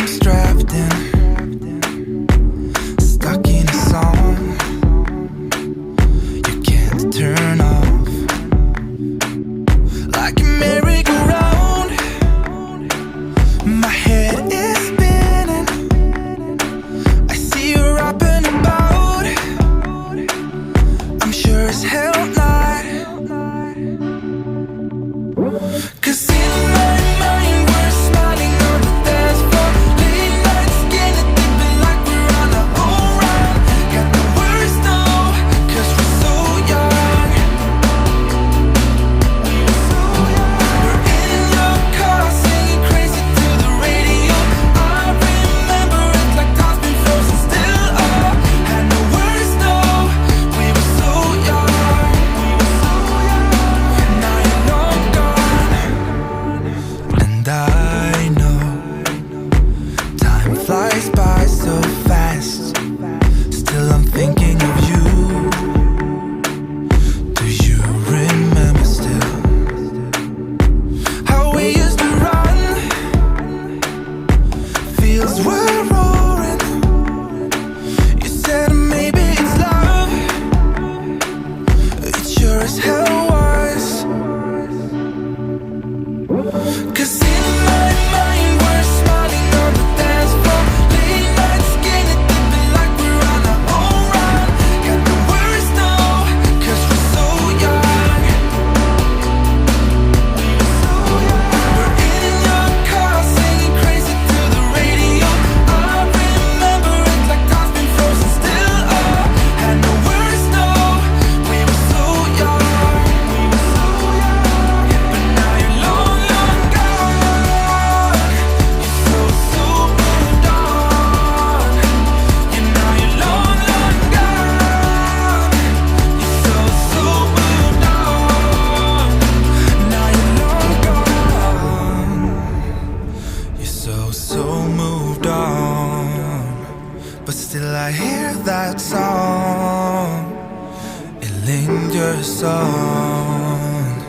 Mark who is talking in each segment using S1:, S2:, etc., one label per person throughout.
S1: lungs trapped in, stuck in a song you can't turn off. Like a merry-go-round, my head is spinning. I see you up and about, I'm sure as hell not. 'Cause in my mind we're smiling on the dance floor, late nights getting deep like we're on our own run. Got the words now, 'cause we're so young. We're in your car singing crazy to the radio. I remember it like time's been frozen still. Oh, had no words now, we were so young. Now you're long gone, and I know time flies by so fast. Still I'm thinking of you. Do you remember still how we used to run? Fields were roaring. You said maybe it's love. It sure as hell was. 'Cause in my mind we're smiling on the dance floor, late nights getting deep like we're on our own run. Got the words now, 'cause we're so young. We're in your car singing crazy to the radio. I remember it like time's been frozen still. Oh, had no words now, we were so young. But now you're long, long gone. You're so, so moved on. Yeah, now you're long, long gone. You're so, so moved on. Now you're long gone. You're so, so moved on. But still I hear that song. It lingers on.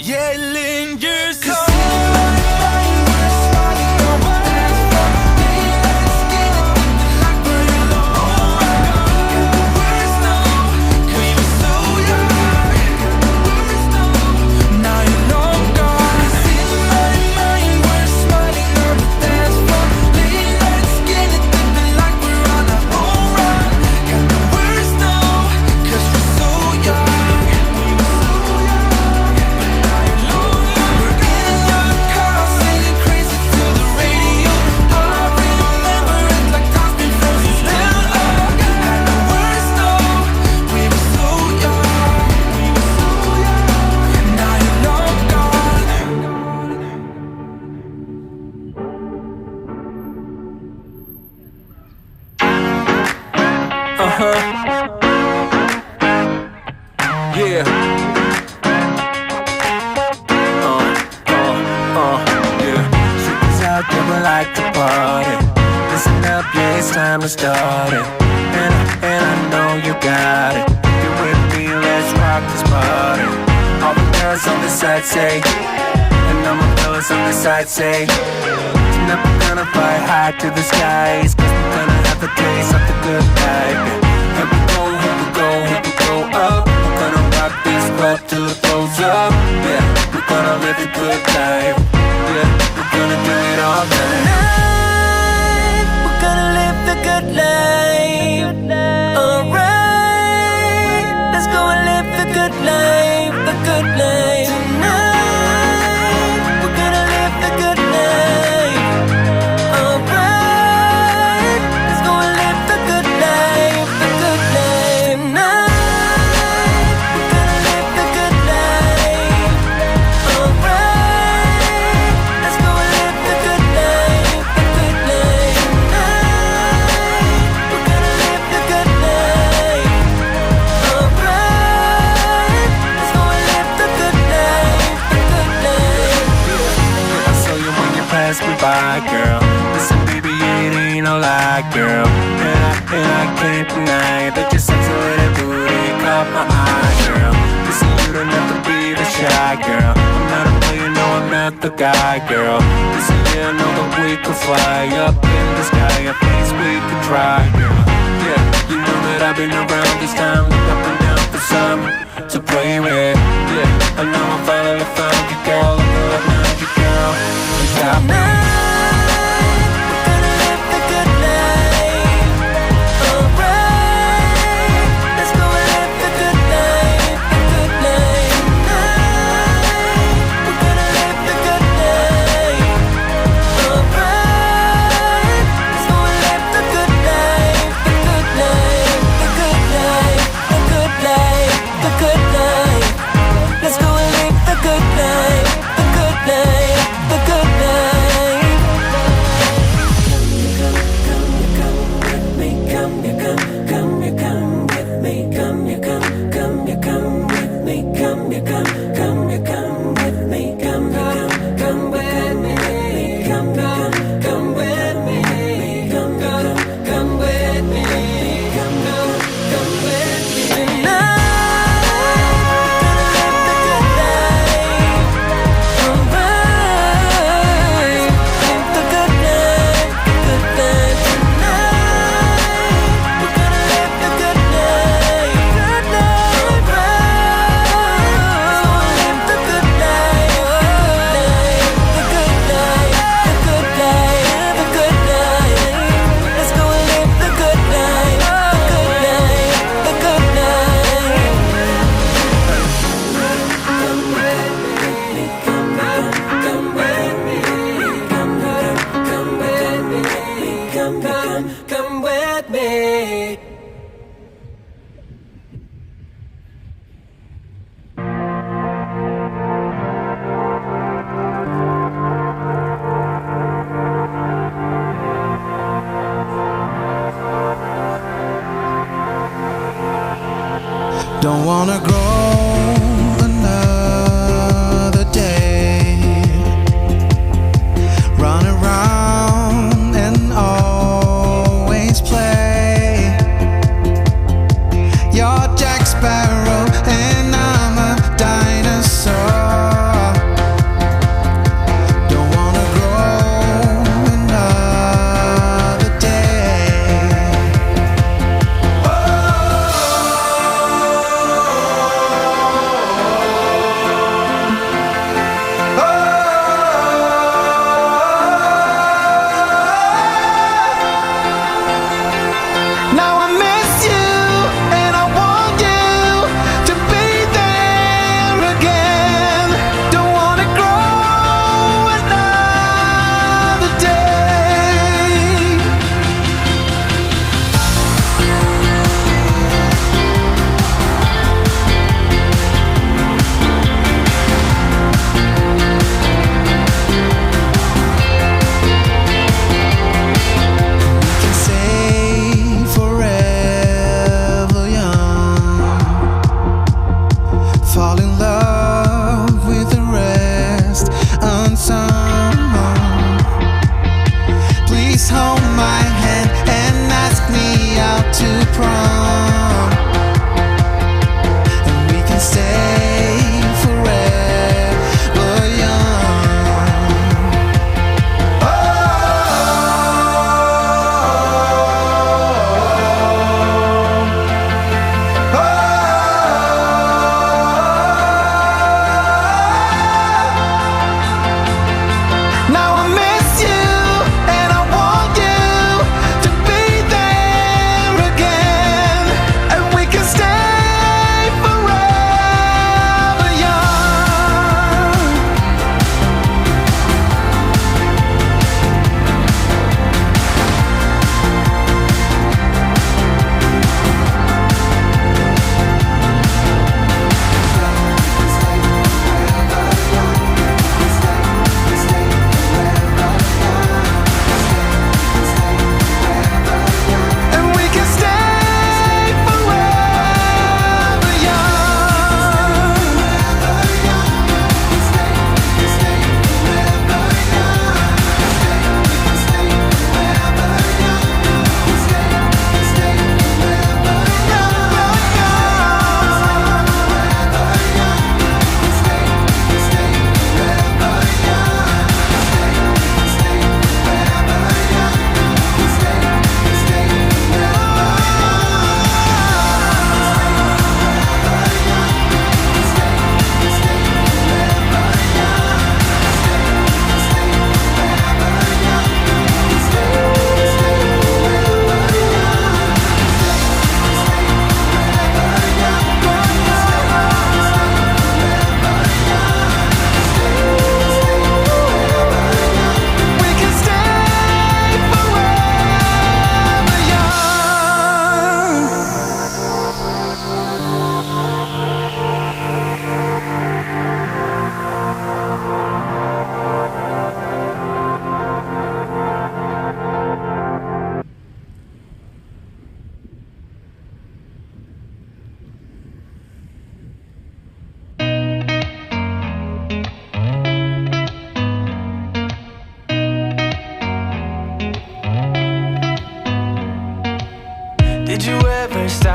S1: Yeah, it lingers on. 'Cause in my mind we're smiling on the dance floor, late nights getting deep like we're in our own run. Got the words now, 'cause we're so young. Now you're long gone. 'Cause in my mind we're smiling on the dance floor, late nights getting deep like we're on our own run. Got the words now, 'cause we're so young. But now you're long, we're in your car singing crazy to the radio. I remember it like time's been frozen still. Oh, had no words now, we were so young. Now you're long gone.
S2: Yeah. Yeah. Shit out there, we like to party. Listen up, yeah, it's time to start it. And I know you got it. You with me, let's rock this party. All the girls on the side say, and all my fellas on the side say, tonight we're gonna fly high to the skies, 'cause we're gonna have a taste of the good life. Here we go, here we go, here we go up. We're gonna rock this club till it blows up. Yeah, we're gonna live a good life. Yeah, we're gonna do it all night.
S3: Tonight, we're gonna live the good life. Alright, let's go and live the good life, the good life. Tonight, we're gonna live the good life. Alright, let's go and live the good life, the good life. Tonight, we're gonna live the good life. Alright, let's go and live the good life, the good life. Tonight, we're gonna live the good life. Alright, let's go and live the good life, the good life.
S2: I saw you when you passed me by, girl. Listen, baby, it ain't no lie, girl. And I can't deny that your sexy little booty caught my eye, girl. Listen, you don't have to be the shy girl. I'm not a player, no, I'm not the guy, girl. Listen, Yeah, I know that we could fly up in the sky. A place we could try, girl. Yeah, you know that I've been around this time. Look up and down for some to play with. Yeah, I know I finally found you, girl. I know I found you, girl. You got me. Come with me.
S4: Don't wanna grow another day, run around and always play. You're Jack Sparrow and I'm a dinosaur. Don't wanna grow another day. Oh,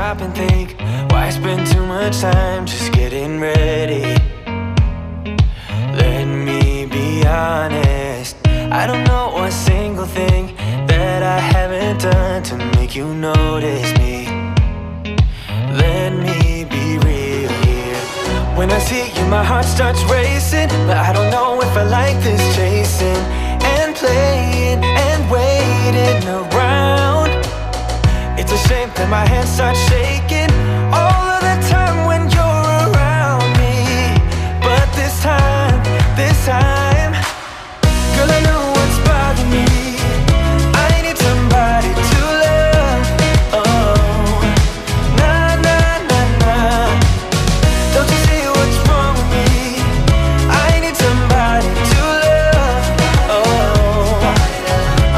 S2: stop and think, why spend too much time just getting ready? Let me be honest, I don't know one single thing that I haven't done to make you notice me. Let me be real here. When I see you, my heart starts racing, but I don't know if I like this chasing and playing and waiting around. It's a shame that my hands start shaking all of the time when you're around me. But this time, girl, I know what's bothering me. I need somebody to love. Oh, nah, nah, nah, nah. Don't you see what's wrong with me? I need somebody to love. Oh,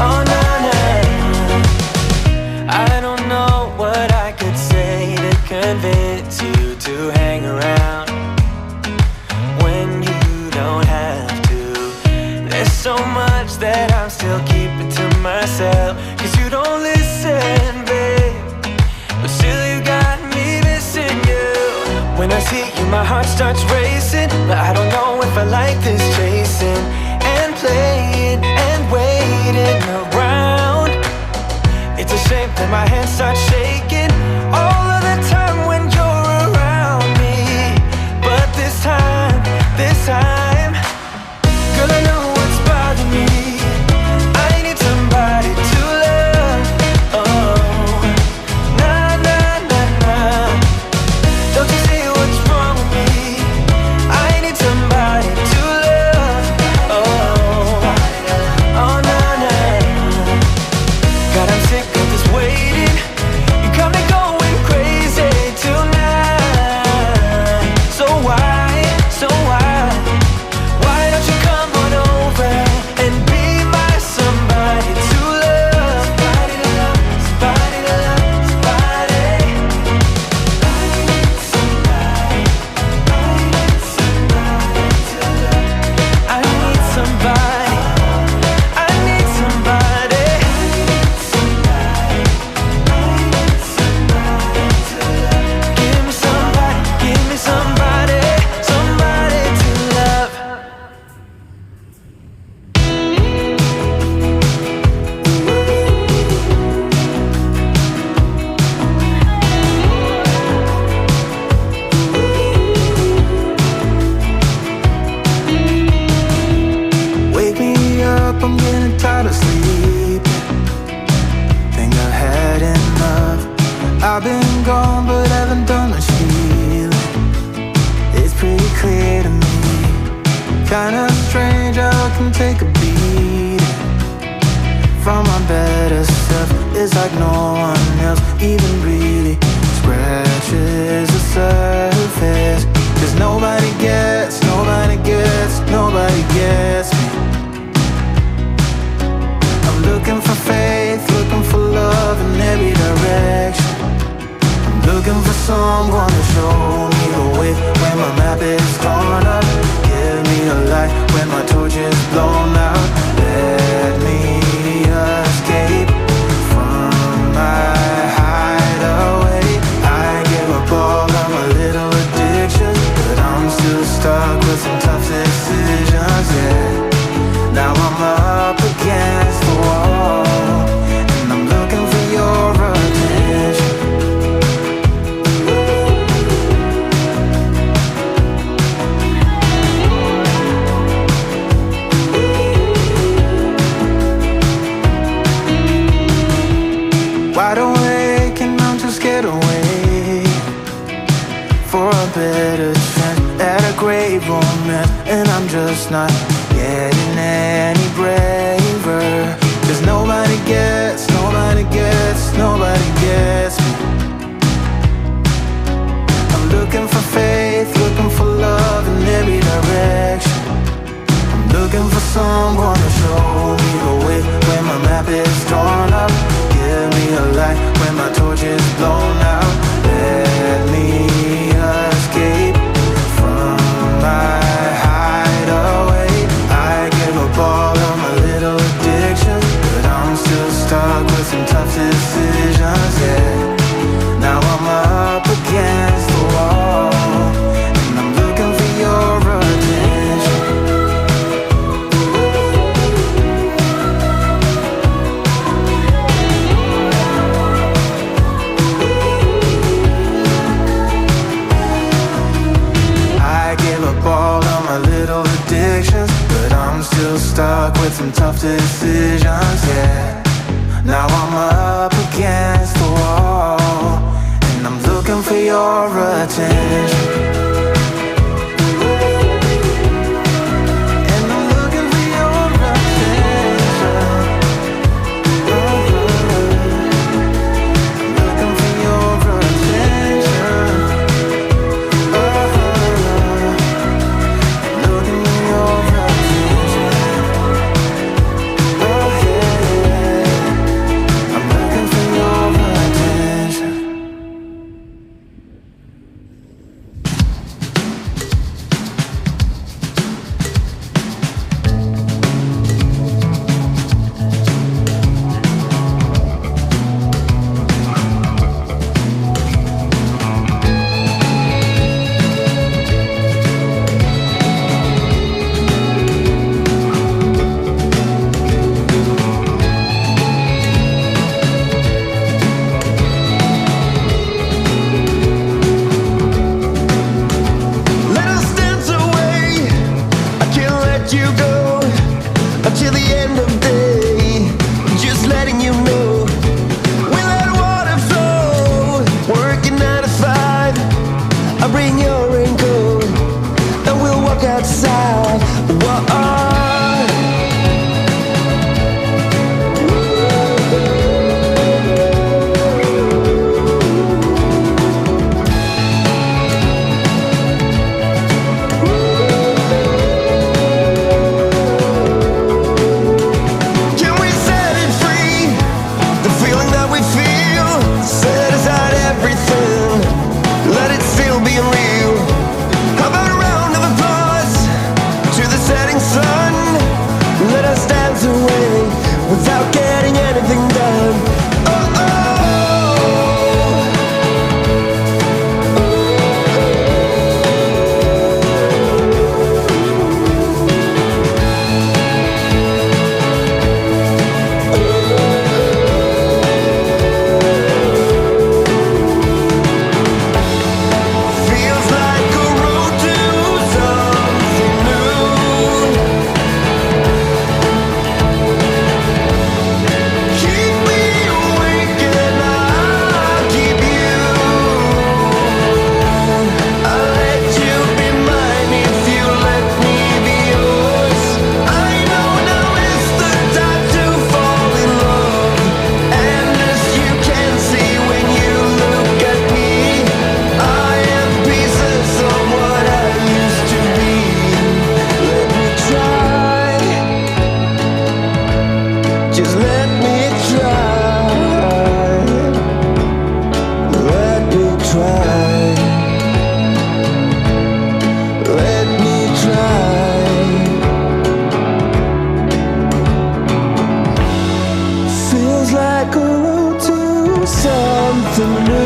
S2: oh, nah, nah. I don't know what I could say to convince you to hang around when you don't have to. There's so much that I'm still keeping to myself, 'cause you don't listen, babe. But still you got me missing you. When I see you, my heart starts racing, but I don't know if I like this chasing and playing and waiting around. It's a shame that my hands start shaking all of the time when you're around me. But this time, girl, I know what's bothering me. I need somebody to love. Oh, nah, nah, nah, nah. Don't you see what's wrong with me? I need somebody to love. Oh, oh, nah, nah. God, I'm sick of this waiting. You got me going crazy tonight. So why? Why don't you come on over and be my somebody to love? Somebody to love, somebody to love, somebody. I need somebody to love. I need somebody. I need somebody. Give me somebody, give me somebody, somebody to love.
S4: Wake me up, I'm getting tired of sleeping. Think I've had enough. I've been gone, but haven't done much healing. It's pretty clear to me. Kinda strange how I can take a beating from my better self. It's like no one else even really scratches the surface. 'Cause nobody gets me. I'm looking for faith, looking for love in every direction. I'm looking for someone to show me the way when my map is torn up. Give me a light when my torch is blown out. Let me escape from my hideaway. I give up all of my little addictions, but I'm still stuck with some tough decisions, yeah. Now I'm up against the wall, and I'm looking for your attention. Wide awake and I'm too scared to wait for a better chance at a great romance, and I'm just not getting any braver. 'Cause nobody gets me. I'm looking for faith, looking for love in every direction. I'm looking for someone to show me the way when my map is torn up. Give me a light when my torch is blown out. Let me escape from my hideaway. I give up all of my little addictions, but I'm still stuck with some tough decisions, yeah. Now I'm up with some tough decisions, yeah. Now I'm up against the wall, and I'm looking for your attention.
S3: Something new.